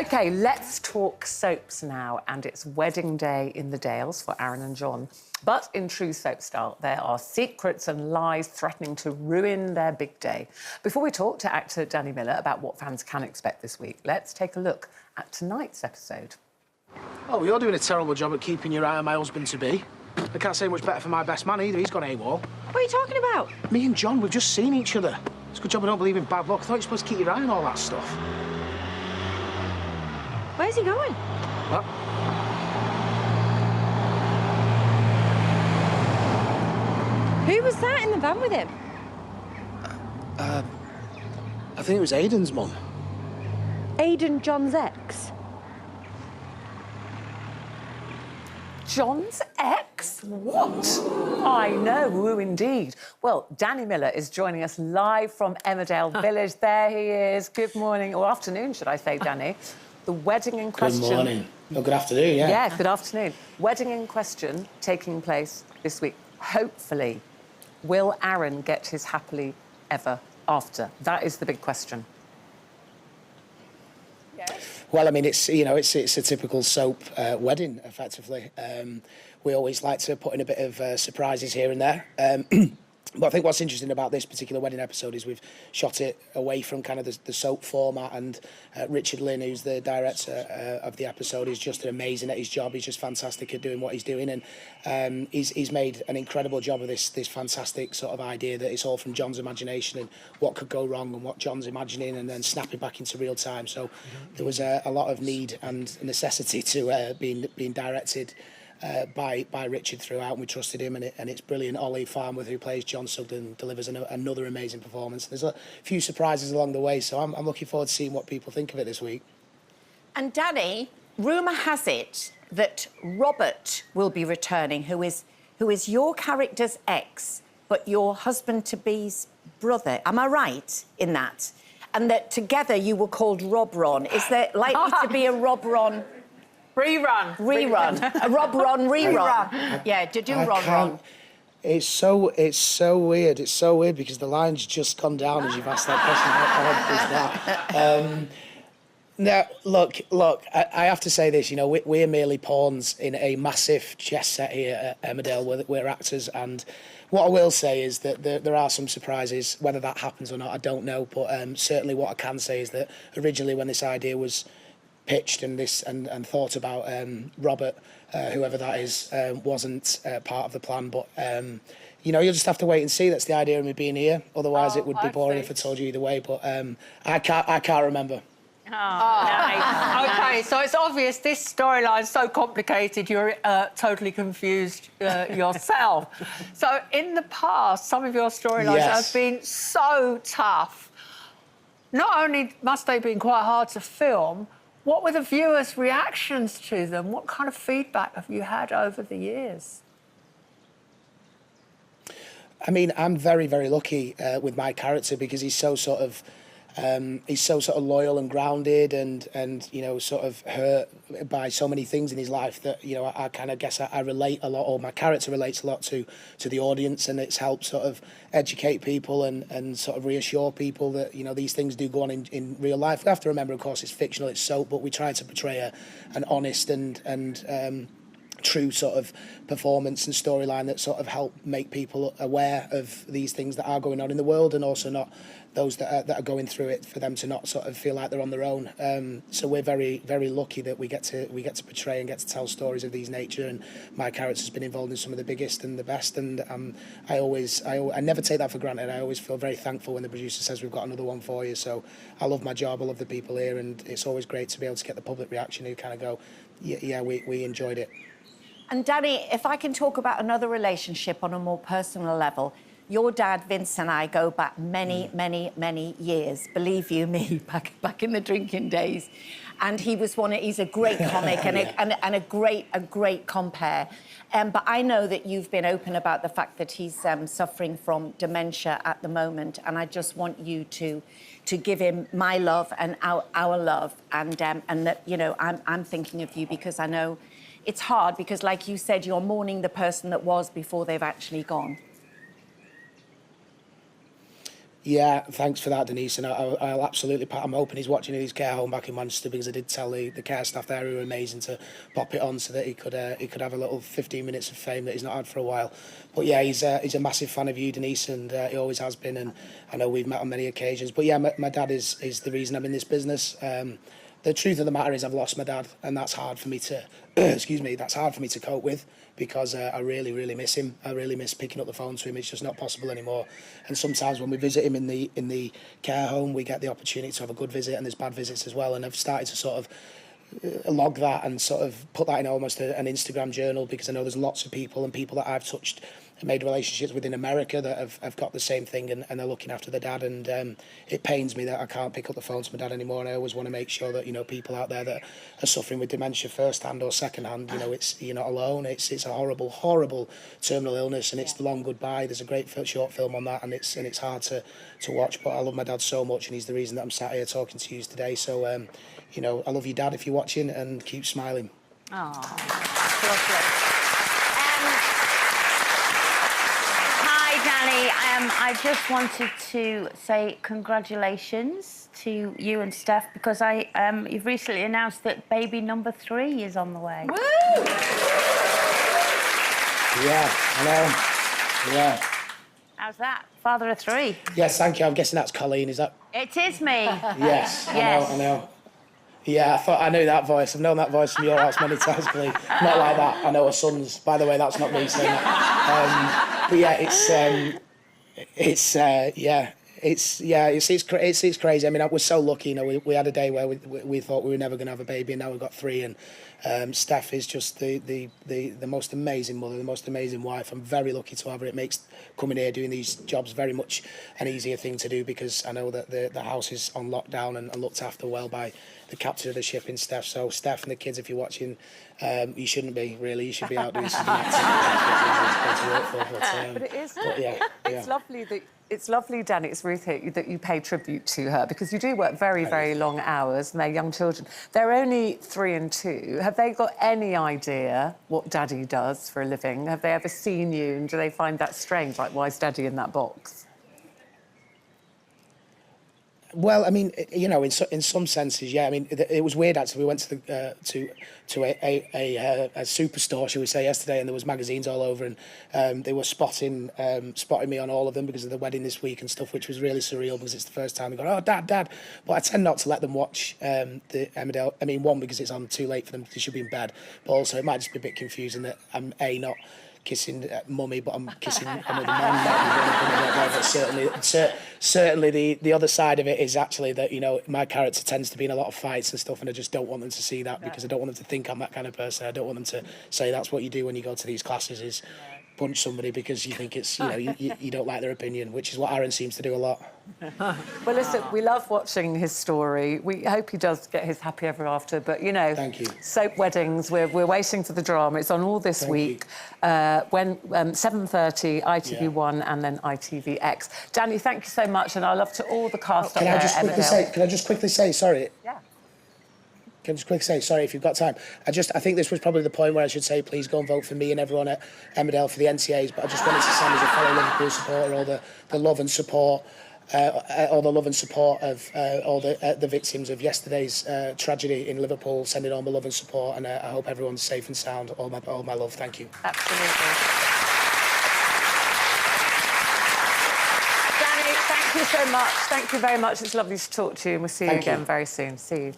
OK, let's talk soaps now, and it's wedding day in the Dales for Aaron and John. But in true soap style, there are secrets and lies threatening to ruin their big day. Before we talk to actor Danny Miller about what fans can expect this week, let's take a look at tonight's episode. Oh, you're doing a terrible job at keeping your eye on my husband-to-be. I can't say much better for my best man either. He's gone AWOL. What are you talking about? Me and John, we've just seen each other. It's a good job I don't believe in bad luck. I thought you were supposed to keep your eye on all that stuff. Where's he going? What? Who was that in the van with him? I think it was Aidan's mum. Aidan, John's ex? John's ex? What? I know, woo indeed. Well, Danny Miller is joining us live from Emmerdale Village. There he is. Good morning, or afternoon, should I say, Danny. The wedding in question... Good morning. Oh, good afternoon, yeah. Yeah, good afternoon. Wedding in question taking place this week. Hopefully, will Aaron get his happily ever after? That is the big question. Well, I mean, it's a typical soap wedding, effectively. We always like to put in a bit of surprises here and there. But I think what's interesting about this particular wedding episode is we've shot it away from kind of the soap format, and Richard Lynn, who's the director of the episode, is just amazing at his job. He's just fantastic at doing what he's doing, and he's made an incredible job of this fantastic sort of idea that it's all from John's imagination and what could go wrong and what John's imagining, and then snapping back into real time. So there was a lot of need and necessity to being directed by Richard throughout, and we trusted him, and it's brilliant. Ollie Farnworth, who plays John Sugden, delivers another amazing performance. There's a few surprises along the way, so I'm looking forward to seeing what people think of it this week. And Danny, rumour has it that Robert will be returning, who is your character's ex, but your husband-to-be's brother. Am I right in that? And that together you were called Rob Ron. Is there likely to be a Rob Ron... Rerun. A Rob Ron rerun. Yeah, to do Ron. It's so weird. It's so weird because the line's just gone down as you've asked that question. How odd is that? Now, look. I have to say this. You know, we're merely pawns in a massive chess set here at Emmerdale. We're actors, and what I will say is that there are some surprises. Whether that happens or not, I don't know. But certainly, what I can say is that originally, when this idea was pitched and thought about, Robert, whoever that is, wasn't part of the plan. But you know, you'll just have to wait and see. That's the idea of me being here. Otherwise, it would be boring if I told you either way. But I can't remember. Oh, nice. OK, so it's obvious this storyline's so complicated you're totally confused yourself. So in the past, some of your storylines have been so tough. Not only must they have been quite hard to film, what were the viewers' reactions to them? What kind of feedback have you had over the years? I mean, I'm very, very lucky with my character because he's so sort of loyal and grounded, and you know, sort of hurt by so many things in his life that, you know, I kind of guess I relate a lot, or my character relates a lot to the audience, and it's helped sort of educate people and sort of reassure people that, you know, these things do go on in real life. We have to remember, of course, it's fictional, it's soap, but we try to portray an honest and true sort of performance and storyline that sort of help make people aware of these things that are going on in the world, and also not those that are going through it, for them to not sort of feel like they're on their own. So we're very, very lucky that we get to portray and get to tell stories of these nature. And my character's been involved in some of the biggest and the best. And I never take that for granted. I always feel very thankful when the producer says we've got another one for you. So I love my job. I love the people here, and it's always great to be able to get the public reaction who kind of go, yeah, we enjoyed it. And Danny, if I can talk about another relationship on a more personal level, your dad, Vince, and I go back many, many years. Believe you me, back in the drinking days. And he's a great comic and a great compere. But I know that you've been open about the fact that he's suffering from dementia at the moment, and I just want you to give him my love and our love, and that, you know, I'm thinking of you because I know it's hard because, like you said, you're mourning the person that was before they've actually gone. Yeah, thanks for that, Denise. And I'll absolutely. I'm hoping he's watching in his care home back in Manchester, because I did tell the care staff there, who were amazing, to pop it on so that he could have a little 15 minutes of fame that he's not had for a while. But yeah, he's a massive fan of you, Denise, and he always has been. And I know we've met on many occasions. But yeah, my dad is the reason I'm in this business. The truth of the matter is I've lost my dad, and that's hard for me to excuse me, that's hard for me to cope with, because I really, really miss him. I really miss picking up the phone to him. It's just not possible anymore. And sometimes when we visit him in the care home, we get the opportunity to have a good visit, and there's bad visits as well. And I've started to sort of log that and sort of put that in almost an Instagram journal, because I know there's lots of people that I've touched and made relationships with in America that have got the same thing, and they're looking after the dad. And it pains me that I can't pick up the phone to my dad anymore. And I always want to make sure that, you know, people out there that are suffering with dementia firsthand or secondhand, you know, you're not alone. It's a horrible, horrible terminal illness, and it's the long goodbye. There's a great short film on that, and it's hard to watch. But I love my dad so much, and he's the reason that I'm sat here talking to you today. So, you know, I love you, Dad, if you're watching, and keep smiling. Oh, lovely. Hi, Danny. I just wanted to say congratulations to you and Steph, because you've recently announced that baby number 3 is on the way. Woo! Yeah, I know. Yeah. How's that? Father of 3. Yes, thank you. I'm guessing that's Colleen, is that? It is me. Yes, Yes. I know. Yeah, I knew that voice. I've known that voice from your house many times, Colleen. Not like that. I know her son's. By the way, that's not me saying that. But yeah, it's crazy. I mean, we're so lucky. You know, we had a day where we thought we were never going to have a baby, and now we've got 3. And Steph is just the most amazing mother, the most amazing wife. I'm very lucky to have her. It makes coming here doing these jobs very much an easier thing to do, because I know that the house is on lockdown and looked after well by the captain of the ship in Steph. So Steph and the kids, if you're watching, you shouldn't be, really. You should be out doing something else. But it is. But yeah. It's lovely that. It's lovely, Danny, it's Ruth here, that you pay tribute to her, because you do work very, very long hours, and they're young children. They're only 3 and 2. Have they got any idea what Daddy does for a living? Have they ever seen you, and do they find that strange? Like, why is Daddy in that box? Well, I mean, you know, in some senses, yeah. I mean, it was weird, actually. We went to a superstore, shall we say, yesterday, and there was magazines all over, and they were spotting me on all of them because of the wedding this week and stuff, which was really surreal, because it's the first time they go, oh, Dad. But I tend not to let them watch the Emmerdale. I mean, one, because it's on too late for them, because they should be in bed, but also it might just be a bit confusing that I'm not kissing mummy, but I'm kissing another man. But certainly the other side of it is actually that, you know, my character tends to be in a lot of fights and stuff, and I just don't want them to see that, because I don't want them to think I'm that kind of person. I don't want them to say that's what you do when you go to these classes, is punch somebody because you think it's, you know, you don't like their opinion, which is what Aaron seems to do a lot. Well, listen, we love watching his story. We hope he does get his happy ever after. But, you know, Thank you. Soap Weddings, we're waiting for the drama. It's on all this week. When 7:30, ITV1 and then ITVX. Danny, thank you so much, and I love to all the cast up there at Emmerdale. Can I just quickly say, sorry? Yeah. Can I just quickly say, sorry if you've got time, I think this was probably the point where I should say, please go and vote for me and everyone at Emmerdale for the NCAs, but I just wanted to send as a fellow Liverpool supporter all the love and support, of all the victims of yesterday's tragedy in Liverpool, sending all my love and support, and I hope everyone's safe and sound. All my love, thank you. Absolutely. Danny, thank you so much. Thank you very much. It's lovely to talk to you, and we'll see you again very soon. See you.